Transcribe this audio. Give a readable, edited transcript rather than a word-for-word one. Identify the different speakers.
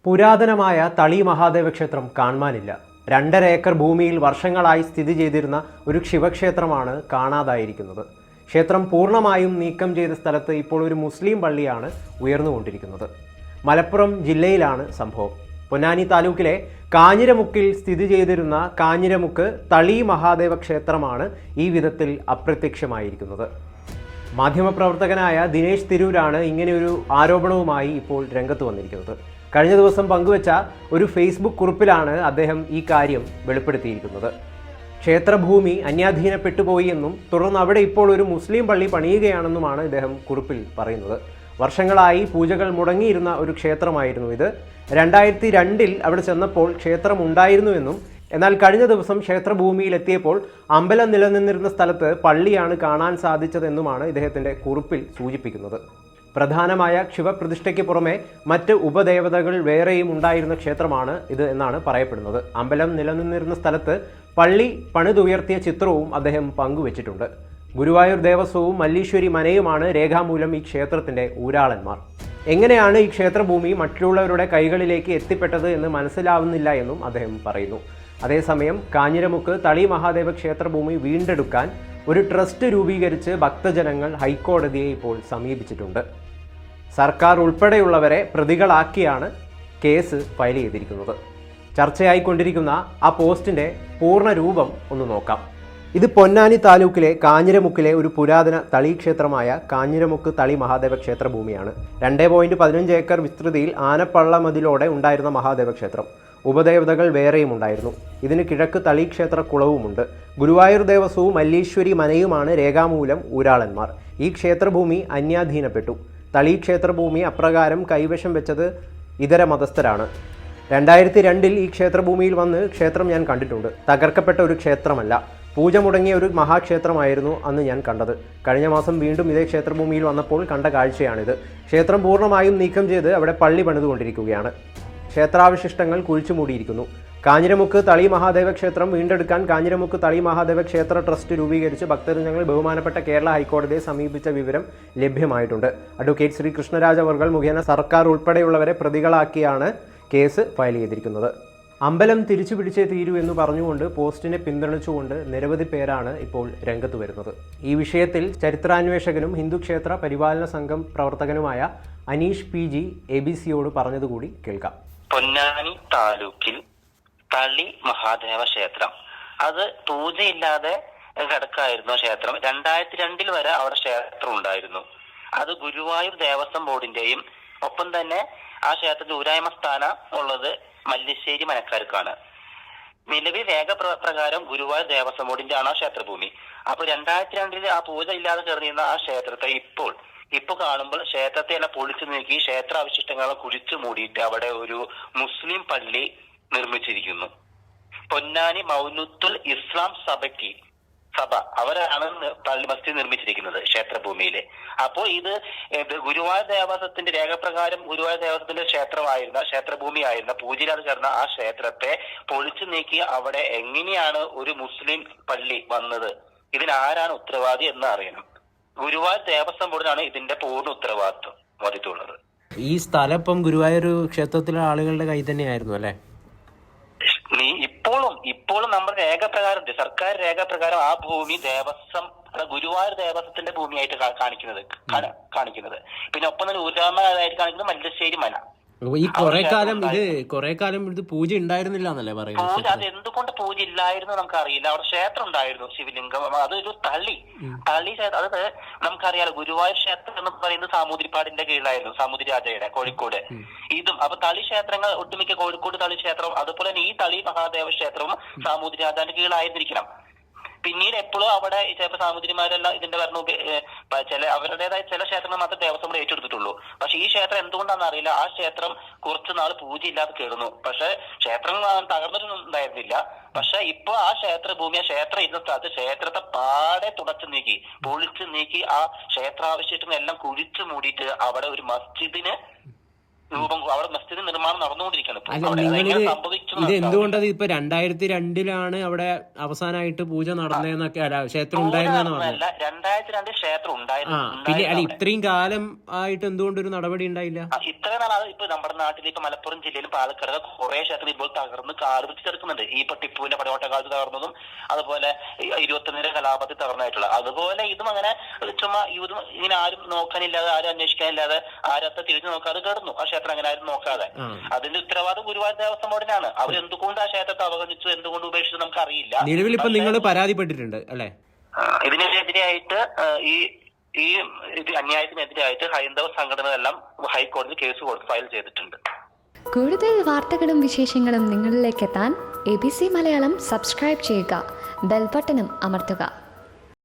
Speaker 1: പുരാതനമായ തളി മഹാദേവ ക്ഷേത്രം കാണാനില്ല. 2.5 ഏക്കർ ഭൂമിയിൽ വർഷങ്ങളായി സ്ഥിതി ചെയ്തിരുന്ന ഒരു ശിവക്ഷേത്രമാണ് കാണാതായിരിക്കുന്നത്. ക്ഷേത്രം പൂർണ്ണമായും നീക്കം ചെയ്ത സ്ഥലത്ത് ഇപ്പോൾ ഒരു മുസ്ലിം പള്ളിയാണ് ഉയർന്നുകൊണ്ടിരിക്കുന്നത്. മലപ്പുറം ജില്ലയിലാണ് സംഭവം. പൊന്നാനി താലൂക്കിലെ കാഞ്ഞിരമുക്കിൽ സ്ഥിതി ചെയ്തിരുന്ന കാഞ്ഞിരമുക്ക് തളി മഹാദേവ ക്ഷേത്രമാണ് ഈ വിധത്തിൽ അപ്രത്യക്ഷമായിരിക്കുന്നത്. മാധ്യമപ്രവർത്തകനായ ദിനേശ് തിരൂരാണ് ഇങ്ങനെയൊരു ആരോപണവുമായി ഇപ്പോൾ രംഗത്ത് വന്നിരിക്കുന്നത്. കഴിഞ്ഞ ദിവസം പങ്കുവച്ച ഒരു ഫേസ്ബുക്ക് കുറിപ്പിലാണ് അദ്ദേഹം ഈ കാര്യം വെളിപ്പെടുത്തിയിരിക്കുന്നത്. ക്ഷേത്രഭൂമി അന്യാധീനപ്പെട്ടുപോയി എന്നും തുടർന്ന് അവിടെ ഇപ്പോൾ ഒരു മുസ്ലിം പള്ളി പണിയുകയാണെന്നുമാണ് ഇദ്ദേഹം കുറിപ്പിൽ പറയുന്നത്. വർഷങ്ങളായി പൂജകൾ മുടങ്ങിയിരുന്ന ഒരു ക്ഷേത്രമായിരുന്നു ഇത്. 2002 അവിടെ ചെന്നപ്പോൾ ക്ഷേത്രം ഉണ്ടായിരുന്നുവെന്നും എന്നാൽ കഴിഞ്ഞ ദിവസം ക്ഷേത്രഭൂമിയിലെത്തിയപ്പോൾ അമ്പലം നിലനിന്നിരുന്ന സ്ഥലത്ത് പള്ളിയാണ് കാണാൻ സാധിച്ചതെന്നുമാണ് ഇദ്ദേഹത്തിൻ്റെ കുറിപ്പിൽ സൂചിപ്പിക്കുന്നത്. പ്രധാനമായ ശിവപ്രതിഷ്ഠയ്ക്ക് പുറമെ മറ്റ് ഉപദേവതകൾ വേറെയും ഉണ്ടായിരുന്ന ക്ഷേത്രമാണ് ഇത് എന്നാണ് പറയപ്പെടുന്നത്. അമ്പലം നിലനിന്നിരുന്ന സ്ഥലത്ത് പള്ളി പണിതുയർത്തിയ ചിത്രവും അദ്ദേഹം പങ്കുവച്ചിട്ടുണ്ട്. ഗുരുവായൂർ ദേവസ്വവും മല്ലീശ്വരി മനയുമാണ് രേഖാമൂലം ഈ ക്ഷേത്രത്തിൻ്റെ ഊരാളന്മാർ. എങ്ങനെയാണ് ഈ ക്ഷേത്രഭൂമി മറ്റുള്ളവരുടെ കൈകളിലേക്ക് എത്തിപ്പെട്ടത് എന്ന് മനസ്സിലാവുന്നില്ല എന്നും അദ്ദേഹം പറയുന്നു. അതേസമയം കാഞ്ഞിരമുക്ക് തളി മഹാദേവ ക്ഷേത്രഭൂമി വീണ്ടെടുക്കാൻ ഒരു ട്രസ്റ്റ് രൂപീകരിച്ച് ഭക്തജനങ്ങൾ ഹൈക്കോടതിയെ ഇപ്പോൾ സമീപിച്ചിട്ടുണ്ട്. സർക്കാർ ഉൾപ്പെടെയുള്ളവരെ പ്രതികളാക്കിയാണ് കേസ് ഫയൽ ചെയ്തിരിക്കുന്നത്. ചർച്ചയായിക്കൊണ്ടിരിക്കുന്ന ആ പോസ്റ്റിൻ്റെ പൂർണ്ണ രൂപം ഒന്ന് നോക്കാം. ഇത് പൊന്നാനി താലൂക്കിലെ കാഞ്ഞിരമുക്കിലെ ഒരു പുരാതന തളി ക്ഷേത്രമായ കാഞ്ഞിരമുക്ക് തളി മഹാദേവ ക്ഷേത്രഭൂമിയാണ്. 2.15 ഏക്കർ വിസ്തൃതിയിൽ ആനപ്പള്ളമതിലോടെ ഉണ്ടായിരുന്ന മഹാദേവ ക്ഷേത്രം. ഉപദേവതകൾ വേറെയും ഉണ്ടായിരുന്നു. ഇതിന് കിഴക്ക് തളി ക്ഷേത്ര കുളവുമുണ്ട്. ഗുരുവായൂർ ദേവസ്വവും മല്ലീശ്വരി മനയുമാണ് രേഖാമൂലം ഊരാളന്മാർ. ഈ ക്ഷേത്രഭൂമി അന്യാധീനപ്പെട്ടു. തളി ക്ഷേത്രഭൂമി അപ്രകാരം കൈവശം വെച്ചത് ഇതര മതസ്ഥരാണ്. 2002 ഈ ക്ഷേത്രഭൂമിയിൽ വന്ന് ക്ഷേത്രം ഞാൻ കണ്ടിട്ടുണ്ട്. തകർക്കപ്പെട്ട ഒരു ക്ഷേത്രമല്ല, പൂജ മുടങ്ങിയ ഒരു മഹാക്ഷേത്രമായിരുന്നു അന്ന് ഞാൻ കണ്ടത്. കഴിഞ്ഞ മാസം വീണ്ടും ഇതേ ക്ഷേത്രഭൂമിയിൽ വന്നപ്പോൾ കണ്ട കാഴ്ചയാണിത്. ക്ഷേത്രം പൂർണ്ണമായും നീക്കം ചെയ്ത് അവിടെ പള്ളി പണിതുകൊണ്ടിരിക്കുകയാണ്. ക്ഷേത്രാവശിഷ്ടങ്ങൾ കുഴിച്ചു മൂടിയിരിക്കുന്നു. കാഞ്ഞിരമുക്ക് തളി മഹാദേവ ക്ഷേത്രം വീണ്ടെടുക്കാൻ കാഞ്ഞിരമുക്ക് തളി മഹാദേവ ക്ഷേത്ര ട്രസ്റ്റ് രൂപീകരിച്ച് ഭക്തജനങ്ങൾ ബഹുമാനപ്പെട്ട കേരള ഹൈക്കോടതിയെ സമീപിച്ച വിവരം ലഭ്യമായിട്ടുണ്ട്. അഡ്വക്കേറ്റ് ശ്രീ കൃഷ്ണരാജ അവർകൾ മുഖേന സർക്കാർ ഉൾപ്പെടെയുള്ളവരെ പ്രതികളാക്കിയാണ് കേസ് ഫയൽ ചെയ്തിരിക്കുന്നത്. അമ്പലം തിരിച്ചു പിടിച്ചേ തീരൂ എന്ന് പറഞ്ഞുകൊണ്ട് പോസ്റ്റിനെ പിന്തുണച്ചുകൊണ്ട് നിരവധി പേരാണ് ഇപ്പോൾ രംഗത്ത് വരുന്നത്. ഈ വിഷയത്തിൽ ചരിത്രാന്വേഷകനും ഹിന്ദുക്ഷേത്ര പരിപാലന സംഘം പ്രവർത്തകനുമായ അനീഷ് PG ABC-യോട് പറഞ്ഞതുകൂടി കേൾക്കാം.
Speaker 2: പൊന്നാനി താലൂക്കിൽ തളി മഹാദേവ ക്ഷേത്രം, അത് പൂജയില്ലാതെ കിടക്കായിരുന്നു ക്ഷേത്രം. 2002 വരെ അവിടെ ക്ഷേത്രം ഉണ്ടായിരുന്നു. അത് ഗുരുവായൂർ ദേവസ്വം ബോർഡിന്റെയും ഒപ്പം തന്നെ ആ ക്ഷേത്രത്തിൽ ഊരായ്മ സ്ഥാനം ഉള്ളത് മല്ലിശ്ശേരി മനക്കാർക്കാണ്. നിലവിൽ രേഖ പ്രകാരം ഗുരുവായൂർ ദേവസ്വം ബോർഡിന്റെ ആണ് ആ ക്ഷേത്രഭൂമി. അപ്പൊ 2002 ആ പൂജ ഇല്ലാതെ കിടന്നിരുന്ന ആ ക്ഷേത്രത്തെ ഇപ്പൊ കാണുമ്പോൾ ക്ഷേത്രത്തെ എല്ലാം പൊളിച്ചു നീക്കി ക്ഷേത്രാവശിഷ്ടങ്ങളെ കുഴിച്ചു മൂടിയിട്ട് അവിടെ ഒരു മുസ്ലിം പള്ളി നിർമ്മിച്ചിരിക്കുന്നു. പൊന്നാനി മൗലൂത്തുൽ ഇസ്ലാം സഭ അവരാണ് പള്ളി മസ്ജിദ് നിർമ്മിച്ചിരിക്കുന്നത് ക്ഷേത്രഭൂമിയില്. അപ്പോ ഇത് ഗുരുവായൂർ ദേവസ്വത്തിന്റെ രേഖപ്രകാരം ഗുരുവായൂർ ദേവസ്വത്തിന്റെ ക്ഷേത്രഭൂമി ആയിരുന്ന പൂജയിലാതെ ചേർന്ന ആ ക്ഷേത്രത്തെ പൊളിച്ചു നീക്കി അവിടെ എങ്ങനെയാണ് ഒരു മുസ്ലിം പള്ളി വന്നത്, ഇതിനാരാണ് ഉത്തരവാദി എന്ന് അറിയണം. ഗുരുവായൂർ ദേവസ്വം ബോർഡിനാണ് ഇതിന്റെ പൂർണ്ണ ഉത്തരവാദിത്വം വന്നിട്ടുള്ളത്.
Speaker 1: ഈ സ്ഥലം ഇപ്പം ഗുരുവായൂർ ക്ഷേത്രത്തിലെ ആളുകളുടെ കയ്യിൽ തന്നെയായിരുന്നു അല്ലേ?
Speaker 2: ഇപ്പോഴും നമ്മുടെ രേഖപ്രകാരം, സർക്കാർ രേഖപ്രകാരം ആ ഭൂമി ഗുരുവായൂർ ദേവസ്വത്തിന്റെ ഭൂമിയായിട്ട് കാണിക്കുന്നത്. പിന്നെ ഒപ്പം തന്നെ ഊരാമനായിട്ട് കാണിക്കുന്നത് മല്ലശ്ശേരി മന.
Speaker 1: ഈ കുറെ കാലം ഇത് പൂജ ഉണ്ടായിരുന്നില്ല എന്നല്ലേ പറയുന്നത്?
Speaker 2: പൂജ അത് എന്തുകൊണ്ട് പൂജ ഇല്ലായിരുന്നു നമുക്കറിയില്ല. അവിടെ ക്ഷേത്രം ഉണ്ടായിരുന്നു, ശിവലിംഗം. അതൊരു തളി അത് നമുക്കറിയാലോ. ഗുരുവായൂർ ക്ഷേത്രം എന്ന് പറയുന്നത് സാമൂതിരിപ്പാടിന്റെ കീഴിലായിരുന്നു, സാമൂതിരി രാജയുടെ കോഴിക്കോട്. ഇതും അപ്പൊ തളി ക്ഷേത്രങ്ങൾ ഒട്ടുമിക്ക കോഴിക്കോട് തളി ക്ഷേത്രം അതുപോലെ തന്നെ ഈ തളി മഹാദേവ ക്ഷേത്രവും സാമൂതിരി രാജാന്റെ കീഴിലായിരുന്നിരിക്കണം. പിന്നീട് എപ്പോഴും അവിടെ ചിലപ്പോൾ സാമൂതിരിമാരെല്ലാം ഇതിന്റെ അവരുടേതായ ചില ക്ഷേത്രങ്ങൾ മാത്രമേ ദേവസ്വം ബോർഡ് ഏറ്റെടുത്തിട്ടുള്ളൂ. പക്ഷെ ഈ ക്ഷേത്രം എന്തുകൊണ്ടാണെന്ന് അറിയില്ല, ആ ക്ഷേത്രം കുറച്ചു നാൾ പൂജയില്ലാതെ കിടന്നു. പക്ഷെ ക്ഷേത്രങ്ങൾ തകർന്നിട്ടുണ്ടായിരുന്നില്ല. പക്ഷെ ഇപ്പൊ ആ ക്ഷേത്രഭൂമി, ആ ക്ഷേത്രം ഇരുന്ന സ്ഥലത്ത് ക്ഷേത്രത്തെ പാടെ പൊളിച്ചു നീക്കി ആ ക്ഷേത്രാവശിഷ്ടങ്ങൾ എല്ലാം കുഴിച്ചു മൂടിയിട്ട് അവിടെ ഒരു മസ്ജിദിന് അവിടെ മസ്ജിദ് നിർമ്മാണം നടന്നുകൊണ്ടിരിക്കുകയാണ്. സംഭവിച്ചു
Speaker 1: ഇത് എന്തുകൊണ്ടത് ഇപ്പൊ 2002 അവിടെ അവസാനമായിട്ട് പൂജ നടന്നതെന്നൊക്കെ അല്ല ക്ഷേത്രം ഉണ്ടായിരുന്നെന്ന് പറഞ്ഞു.
Speaker 2: 2002 ക്ഷേത്രം ഉണ്ടായിരുന്നു.
Speaker 1: പിന്നെ അല്ല ഇത്രയും കാലം ആയിട്ട് എന്തുകൊണ്ട് ഒരു നടപടി ഉണ്ടായില്ല?
Speaker 2: ഇത്രയും നാളെ ഇപ്പൊ നമ്മുടെ നാട്ടിൽ ഇപ്പൊ മലപ്പുറം ജില്ലയിലും പാലക്കാട് കുറെ ക്ഷേത്രം ഇപ്പോൾ തകർന്ന് കാട് പിടിച്ച് കിടക്കുന്നുണ്ട്. ഈ ഇപ്പൊ ടിപ്പുവിന്റെ പടയോട്ട കാലത്ത് തകർന്നതും അതുപോലെ 21 കലാപത്തിൽ തകർന്നായിട്ടുള്ള അതുപോലെ ഇതും അങ്ങനെ ചുമ്മാ ഇതും ഇങ്ങനെ ആരും നോക്കാനില്ലാതെ ആരും അന്വേഷിക്കാനില്ലാതെ ആരും അത്ര തിരിഞ്ഞു നോക്കാതെ കിടന്നു. ആ ക്ഷേത്രം അങ്ങനെ ആരും നോക്കാതെ. അതിന്റെ ഉത്തരവാദിത്വം ഗുരുവായൂർ ദേവസ്വം ബോർഡിനാണ്. അവർ എന്തുകൊണ്ട് ആ ക്ഷേത്രത്തെ അവഗണിച്ചു, എന്തുകൊണ്ട് ഉപേക്ഷിച്ചു നമുക്ക് അറിയില്ല.
Speaker 1: നിലവിൽ ഇപ്പൊ നിങ്ങൾ പരാതിപ്പെട്ടിട്ടുണ്ട് അല്ലെ?
Speaker 2: ഇതിനെതിരെയായിട്ട് ഈ അന്യായത്തിനെതിരായിട്ട് ഹൈന്ദവ സംഘടനകളെല്ലാം ഹൈക്കോടതി കേസ് ഫയൽ ചെയ്തിട്ടുണ്ട്.
Speaker 3: കൂടുതൽ വാർത്തകളും വിശേഷങ്ങളും നിങ്ങളിലേക്ക് എത്താൻ ABC മലയാളം സബ്സ്ക്രൈബ് ചെയ്യുക, ബെൽ ബട്ടണും അമർത്തുക.